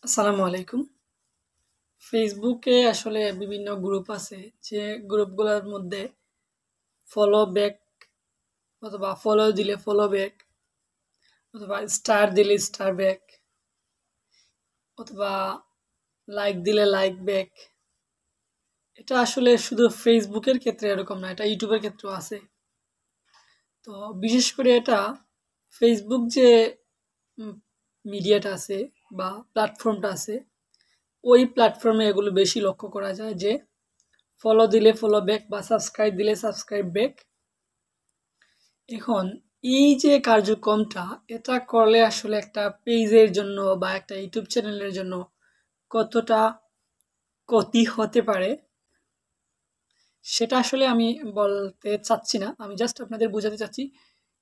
আসসালামু আলাইকুম। ফেসবুকে আসলে বিভিন্ন গ্রুপ আছে, যে গ্রুপগুলোর মধ্যে ফলো ব্যাক অথবা ফলো দিলে ফলো ব্যাক অথবা স্টার দিলে স্টার ব্যাক অথবা লাইক দিলে লাইক ব্যাক। এটা আসলে শুধু ফেসবুকের ক্ষেত্রে এরকম না, এটা ইউটিউবের ক্ষেত্রেও আছে। তো বিশেষ করে এটা ফেসবুক যে মিডিয়াটা আছে বা প্ল্যাটফর্মটা আছে, ওই প্ল্যাটফর্মে এগুলো বেশি লক্ষ্য করা যায় যে ফলো দিলে ফলো ব্যাক বা সাবস্ক্রাইব দিলে সাবস্ক্রাইব ব্যাক। এখন এই যে কার্যক্রমটা, এটা করলে আসলে একটা পেজের জন্য বা একটা ইউটিউব চ্যানেলের জন্য কতটা ক্ষতি হতে পারে, সেটা আসলে আমি বলতে চাচ্ছি না। আমি জাস্ট আপনাদের বোঝাতে চাচ্ছি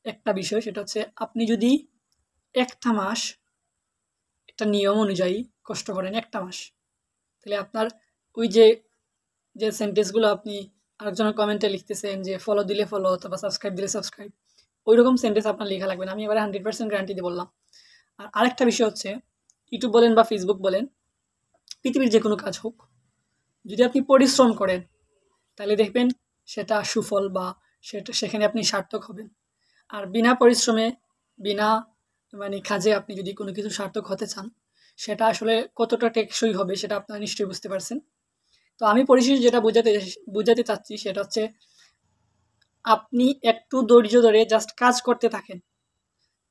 একটা বিষয়, সেটা হচ্ছে আপনি যদি একটা মাস একটা নিয়ম অনুযায়ী কষ্ট করেন একটা মাস, তাহলে আপনার ওই যে যে সেন্টেন্সগুলো আপনি আরেকজনের কমেন্টে লিখতেছেন যে ফলো দিলে ফলো অথবা সাবস্ক্রাইব দিলে সাবস্ক্রাইব, ওই রকম সেন্টেন্স আপনার লেখা লাগবে না। আমি এবারে 100% গ্যারান্টি দিয়ে বললাম। আর আরেকটা বিষয় হচ্ছে, ইউটিউব বলেন বা ফেসবুক বলেন, পৃথিবীর যে কোনো কাজ হোক, যদি আপনি পরিশ্রম করেন তাহলে দেখবেন সেটা সুফল বা সেখানে আপনি সার্থক হবেন। আর বিনা পরিশ্রমে, বিনা কাজে আপনি যদি কোনো কিছু সার্থক হতে চান, সেটা আসলে কতটা টেকসই হবে সেটা আপনারা নিশ্চয়ই বুঝতে পারছেন। তো আমি পরিশেষে যেটা বোঝাতে চাচ্ছি সেটা হচ্ছে, আপনি একটু ধৈর্য ধরে জাস্ট কাজ করতে থাকেন।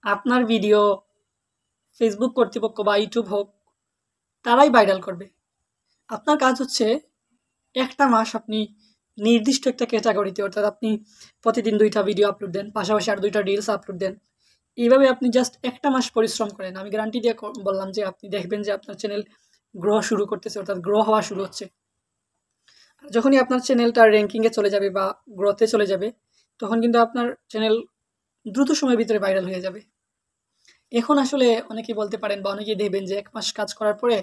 আপনার ভিডিও ফেসবুক কর্তৃপক্ষ বা ইউটিউব হোক, তারাই ভাইরাল করবে। আপনার কাজ হচ্ছে একটা মাস আপনি নির্দিষ্ট একটা ক্যাটাগরিতে, অর্থাৎ আপনি প্রতিদিন 2টা ভিডিও আপলোড দেন, পাশাপাশি আর 2টা রিলস আপলোড দেন। এইভাবে আপনি জাস্ট একটা মাস পরিশ্রম করেন, আমি গ্যারান্টি দিয়ে বললাম যে আপনি দেখবেন যে আপনার চ্যানেল গ্রো শুরু করতেছে, অর্থাৎ গ্রো হওয়া শুরু হচ্ছে। আর যখনই আপনার চ্যানেলটা র্যাঙ্কিংয়ে চলে যাবে বা গ্রোতে চলে যাবে, তখন কিন্তু আপনার চ্যানেল দ্রুত সময়ের ভিতরে ভাইরাল হয়ে যাবে। এখন আসলে অনেকেই বলতে পারেন বা অনেকেই দেখবেন যে 1 মাস কাজ করার পরে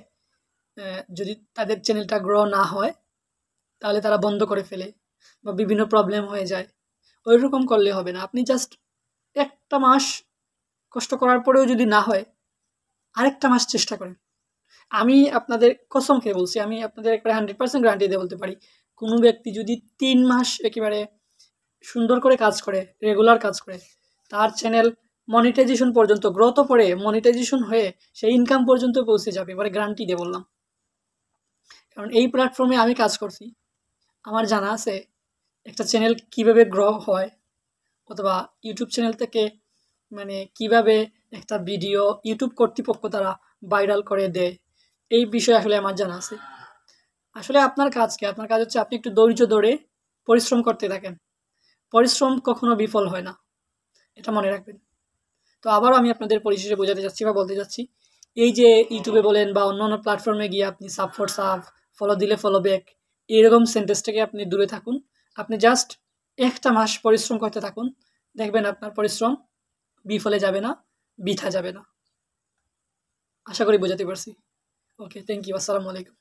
যদি তাদের চ্যানেলটা গ্রো না হয়, তাহলে তারা বন্ধ করে ফেলে বা বিভিন্ন প্রবলেম হয়ে যায়। ওইরকম করলে হবে না। আপনি জাস্ট একটা মাস কষ্ট করার পরেও যদি না হয়, আরেকটা মাস চেষ্টা করেন। আমি আপনাদের কসম খেয়ে বলছি, আমি আপনাদের একবারে 100% গ্যারান্টি দিয়ে বলতে পারি, কোনো ব্যক্তি যদি 3 মাস একেবারে সুন্দর করে কাজ করে, রেগুলার কাজ করে, তার চ্যানেল মনিটাইজেশন পর্যন্ত, গ্রোথ পরে মনিটাইজেশন হয়ে সেই ইনকাম পর্যন্ত পৌঁছে যাবে, এবারে গ্যারান্টি দিয়ে বললাম। কারণ এই প্ল্যাটফর্মে আমি কাজ করছি, আমার জানা আছে একটা চ্যানেল কিভাবে গ্রো হয়, অথবা ইউটিউব চ্যানেল থেকে কিভাবে একটা ভিডিও ইউটিউব কর্তৃপক্ষ তারা ভাইরাল করে দেয়। এই বিষয়ে আসলে আমার জানা আছে। আসলে আপনার কাজ কি? আপনার কাজ হচ্ছে আপনি একটু ধৈর্য ধরে পরিশ্রম করতে থাকেন। পরিশ্রম কখনো বিফল হয় না, এটা মনে রাখবেন। তো আবারও আমি আপনাদের পরিশেষে বোঝাতে চাচ্ছি বা বলতে চাচ্ছি, এই যে ইউটিউবে বলেন বা অন্যান্য প্ল্যাটফর্মে গিয়ে আপনি সাব ফর সাব, ফলো দিলে ফলো ব্যাক, এরকম সেন্টেন্স থেকে আপনি দূরে থাকুন। আপনি জাস্ট একটা মাস পরিশ্রম করতে থাকুন, দেখবেন আপনার পরিশ্রম বিফলে যাবে না, বৃথা যাবে না। আশা করি বোঝাতে পারছি। ওকে, থ্যাংক ইউ। আসসালামু আলাইকুম।